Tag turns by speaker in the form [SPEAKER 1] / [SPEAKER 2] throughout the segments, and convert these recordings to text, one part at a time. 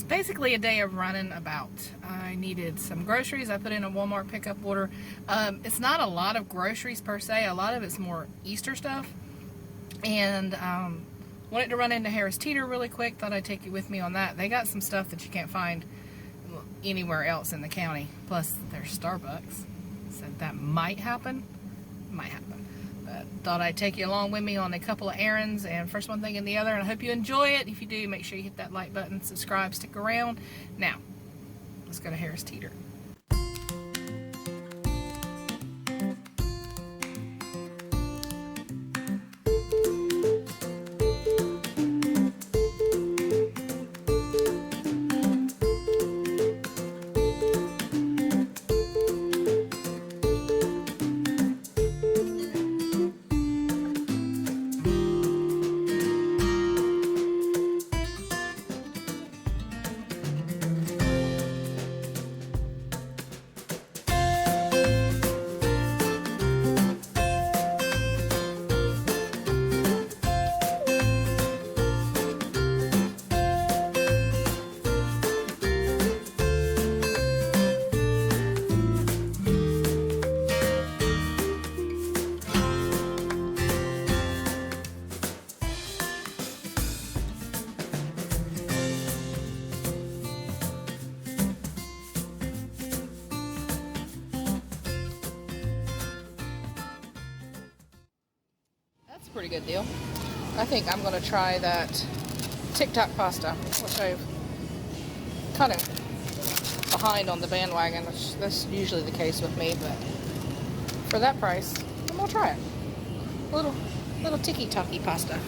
[SPEAKER 1] basically a day of running about. I needed some groceries. I put in a Walmart pickup order. It's not a lot of groceries per se. A lot of it's more Easter stuff. And wanted to run into Harris Teeter really quick. Thought I'd take you with me on that. They got some stuff that you can't find anywhere else in the county. Plus, there's Starbucks. Said that might happen. Might happen. But thought I'd take you along with me on a couple of errands, and first one thing and the other, and I hope you enjoy it. If you do, make sure you hit that like button, subscribe, stick around. Now, let's go to Harris Teeter. Pretty good deal. I think I'm going to try that TikTok pasta, which I've kind of behind on the bandwagon, which that's usually the case with me, but for that price, I'm going to try it. Little tiki-taki pasta.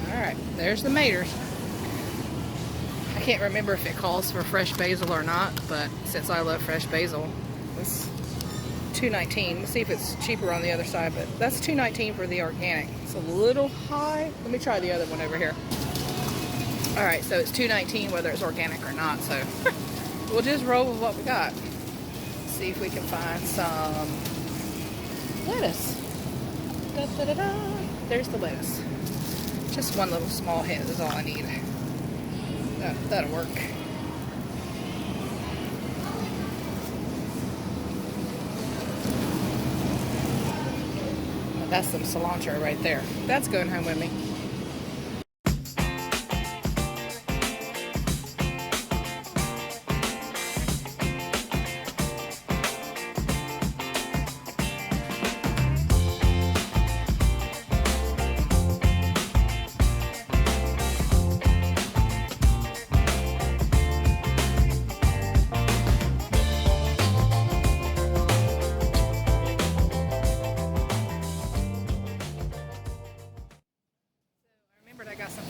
[SPEAKER 1] Alright, there's the maters. I can't remember if it calls for fresh basil or not, but since I love fresh basil, it's $2.19. Let's see if it's cheaper on the other side, but that's $2.19 for the organic. It's a little high. Let me try the other one over here. Alright, so it's $2.19 whether it's organic or not, so we'll just roll with what we got. See if we can find some lettuce. Da, da, da, da. There's the lettuce. Just one little small head is all I need. That'll work. That's some cilantro right there. That's going home with me.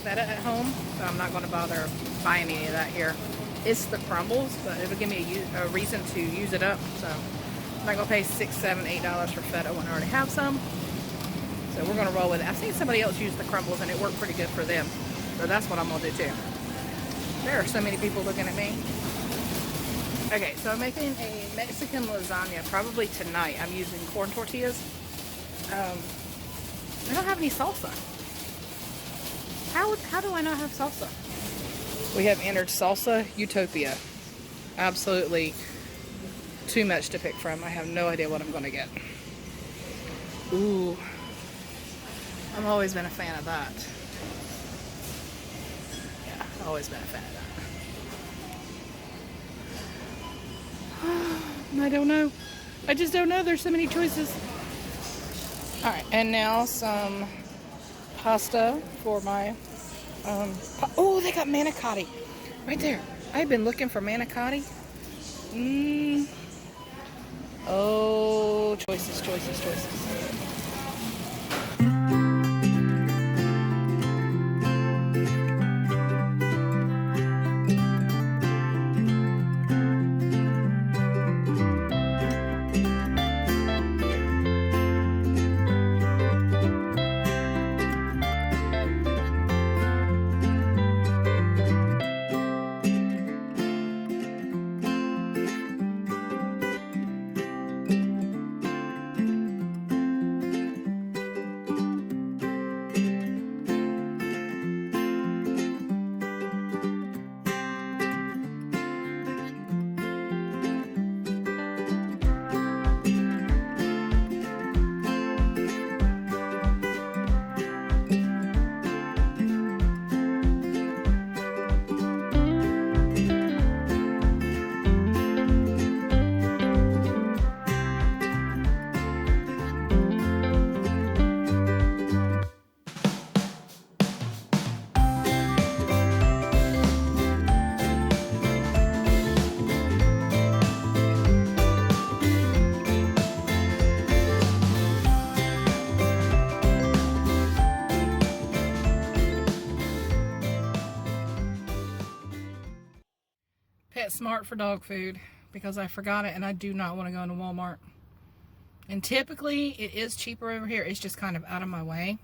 [SPEAKER 1] Feta at home, so I'm not going to bother buying any of that here. It's the crumbles, but it'll give me a reason to use it up, so I'm not going to pay $6, $7, $8 for feta when I already have some. So we're going to roll with it. I've seen somebody else use the crumbles and it worked pretty good for them, so that's what I'm going to do too. There are so many people looking at me. Okay, so I'm making a Mexican lasagna probably tonight. I'm using corn tortillas. I don't have any salsa. How do I not have salsa? We have entered salsa utopia. Absolutely too much to pick from. I have no idea what I'm going to get. Ooh. I've always been a fan of that. Yeah, I've always been a fan of that. I don't know. I just don't know. There's so many choices. Alright, and now some pasta for my oh, they got manicotti right there. I've been looking for manicotti. Oh, choices. PetSmart for dog food because I forgot it and I do not want to go into Walmart. And typically it is cheaper over here. It's just kind of out of my way.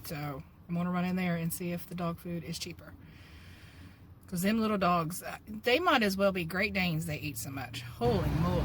[SPEAKER 1] So I'm going to run in there and see if the dog food is cheaper. Because them little dogs, they might as well be Great Danes, they eat so much. Holy moly.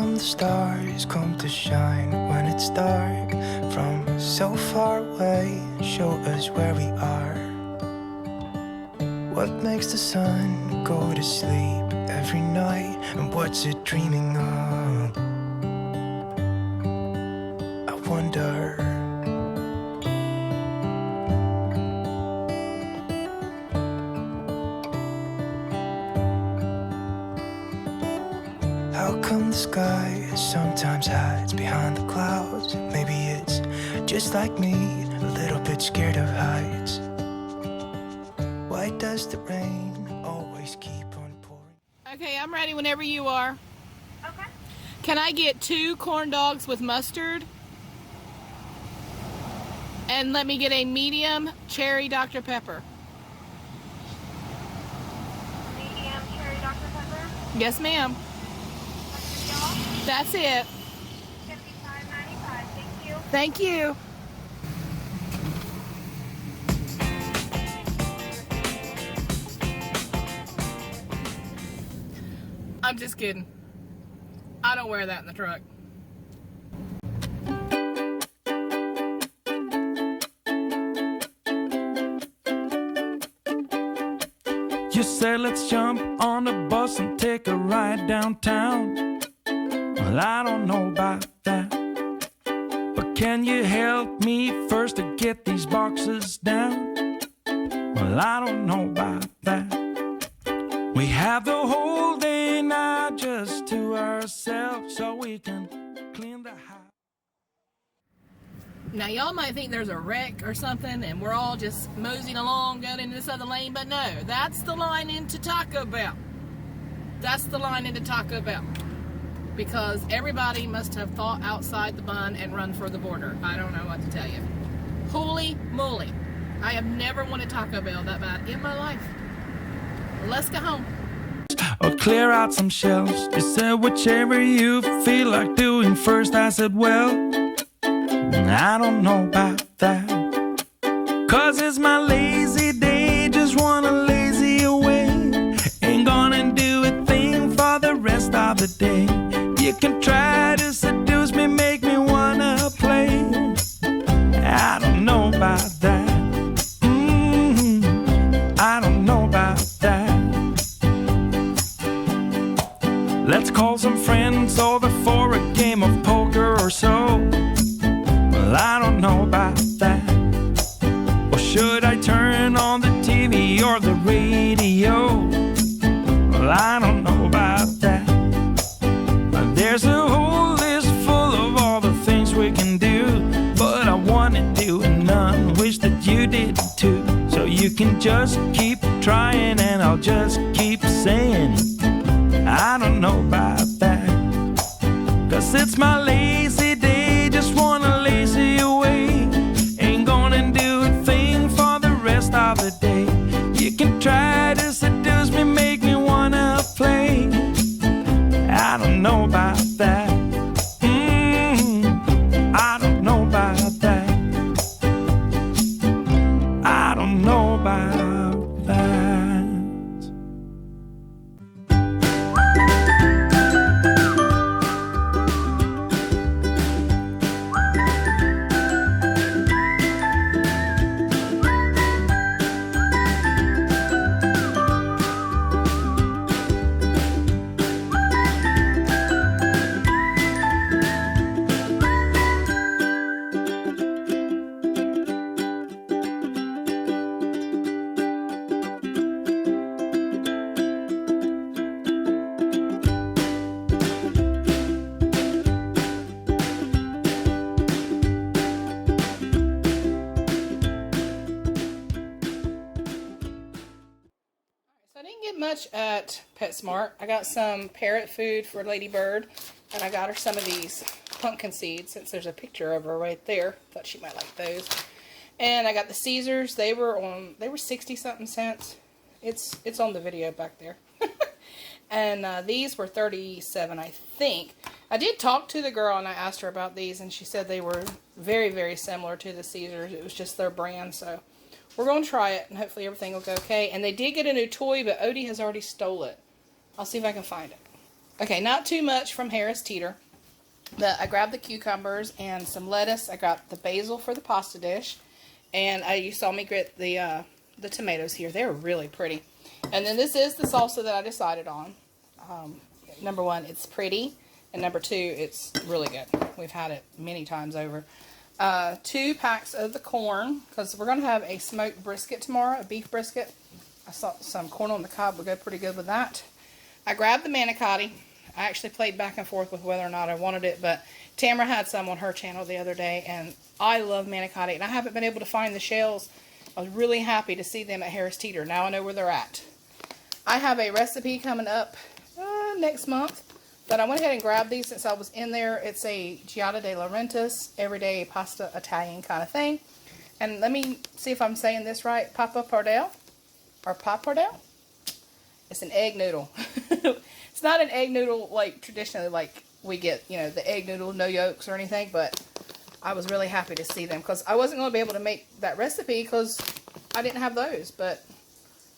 [SPEAKER 2] The stars come to shine when it's dark from so far away and show us where we are. What makes the sun go to sleep every night, and what's it dreaming of? I wonder. How come the sky sometimes hides behind the clouds? Maybe it's just like me, a little bit scared of heights. Why does the rain always keep on pouring?
[SPEAKER 1] Okay, I'm ready whenever you are.
[SPEAKER 3] Okay.
[SPEAKER 1] Can I get 2 corn dogs with mustard? And let me get a medium cherry Dr. Pepper.
[SPEAKER 3] Medium cherry Dr. Pepper.
[SPEAKER 1] Yes, ma'am. That's it.
[SPEAKER 3] $55.95. Thank you.
[SPEAKER 1] Thank you. I'm just kidding. I don't wear that in the truck.
[SPEAKER 4] You said let's jump on the bus and take a ride downtown. Well, I don't know about that, but can you help me first to get these boxes down? Well, I don't know about that. We have the whole day now just to ourselves so we can clean the house.
[SPEAKER 1] Now, y'all might think there's a wreck or something and we're all just moseying along going into this other lane, but no, that's the line into Taco Bell. That's the line into Taco Bell. Because everybody must have thought outside the bun and run for the border. I don't know what to tell you. Holy moly. I have never wanted Taco Bell that bad in my life. Let's go home.
[SPEAKER 4] Or clear out some shelves. You said whichever you feel like doing first. I said, well, I don't know about that. 'Cause it's my lazy day, just wanna lazy away. Ain't gonna do a thing for the rest of the day. about that. I don't know about that. Let's call some friends over for a game of poker or so. Well, I don't know about that. Or should I turn on the TV or the radio? Well, I don't know about that. There's a whole list full of all the things we can do, but I wanna do none, wish that you did too. So you can just keep trying and I'll just keep saying I don't know about that. 'Cause it's my lazy day, just wanna lazy away. Ain't gonna do a thing for the rest of the day. You can try to seduce me, make me wanna play. I don't know about that. I don't know about that. I don't know about that.
[SPEAKER 1] So I didn't get much at PetSmart. I got some Parrot Food for Ladybird, and I got her some of these pumpkin seeds since there's a picture of her right there. Thought she might like those. And I got the Caesars. They were 60-something cents. It's on the video back there. And these were 37, I think. I did talk to the girl and I asked her about these, and she said they were very, very similar to the Caesars. It was just their brand, so we're going to try it, and hopefully everything will go okay. And they did get a new toy, but Odie has already stole it. I'll see if I can find it. Okay, not too much from Harris Teeter. But I grabbed the cucumbers and some lettuce. I got the basil for the pasta dish. And you saw me grit the tomatoes here. They're really pretty. And then this is the salsa that I decided on. Number one, it's pretty. And number two, it's really good. We've had it many times over. 2 packs of the corn, because we're going to have a smoked brisket tomorrow, a beef brisket. I thought some corn on the cob would go pretty good with that. I grabbed the manicotti. I actually played back and forth with whether or not I wanted it, but Tamara had some on her channel the other day, and I love manicotti, and I haven't been able to find the shells. I was really happy to see them at Harris Teeter. Now I know where they're at. I have a recipe coming up next month, but I went ahead and grabbed these since I was in there. It's a Giada de Laurentiis, everyday pasta Italian kind of thing. And let me see if I'm saying this right. Pappardelle? Or pappardelle? It's an egg noodle. It's not an egg noodle like traditionally like we get, you know, the egg noodle, no yolks or anything, but I was really happy to see them because I wasn't going to be able to make that recipe because I didn't have those, but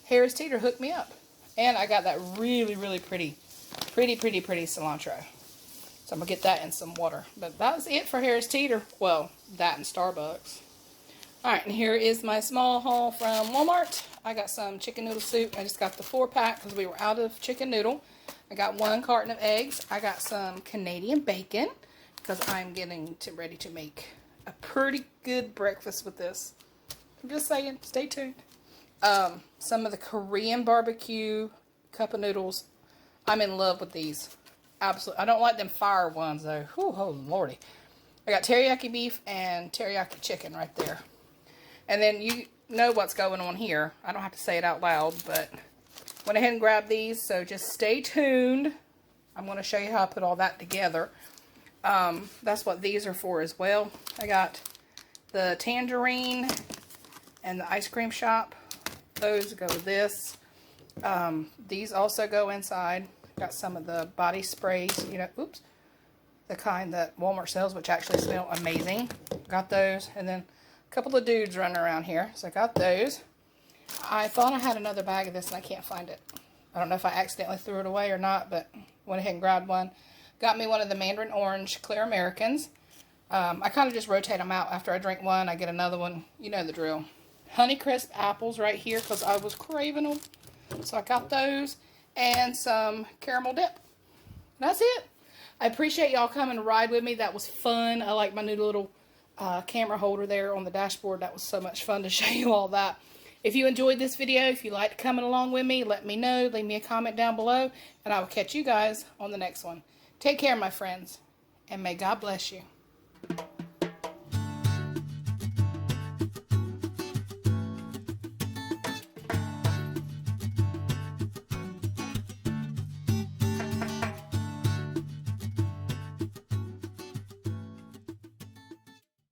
[SPEAKER 1] Harris Teeter hooked me up. And I got that really, really pretty cilantro. So I'm going to get that in some water. But that was it for Harris Teeter. Well, that and Starbucks. Alright, and here is my small haul from Walmart. I got some chicken noodle soup. I just got the 4-pack because we were out of chicken noodle. I got 1 carton of eggs. I got some Canadian bacon because I'm getting ready to make a pretty good breakfast with this. I'm just saying, stay tuned. Some of the Korean barbecue cup of noodles. I'm in love with these. Absolutely. I don't like them fire ones though. Whew, oh lordy. I got teriyaki beef and teriyaki chicken right there. And then you know what's going on here. I don't have to say it out loud, but went ahead and grabbed these. So just stay tuned. I'm going to show you how I put all that together. That's what these are for as well. I got the tangerine and the ice cream shop. Those go with this. These also go inside. Got some of the body sprays, you know, oops, the kind that Walmart sells, which actually smell amazing. Got those. And then a couple of dudes running around here. So I got those. I thought I had another bag of this and I can't find it. I don't know if I accidentally threw it away or not, but went ahead and grabbed one. Got me one of the Mandarin Orange Clear Americans. I kind of just rotate them out. After I drink one, I get another one. You know the drill. Honeycrisp apples right here because I was craving them. So I got those. And some caramel dip. That's it. I appreciate y'all coming to ride with me. That was fun. I like my new little camera holder there on the dashboard. That was so much fun to show you all that. If you enjoyed this video, if you liked coming along with me, let me know. Leave me a comment down below. And I will catch you guys on the next one. Take care, my friends. And may God bless you.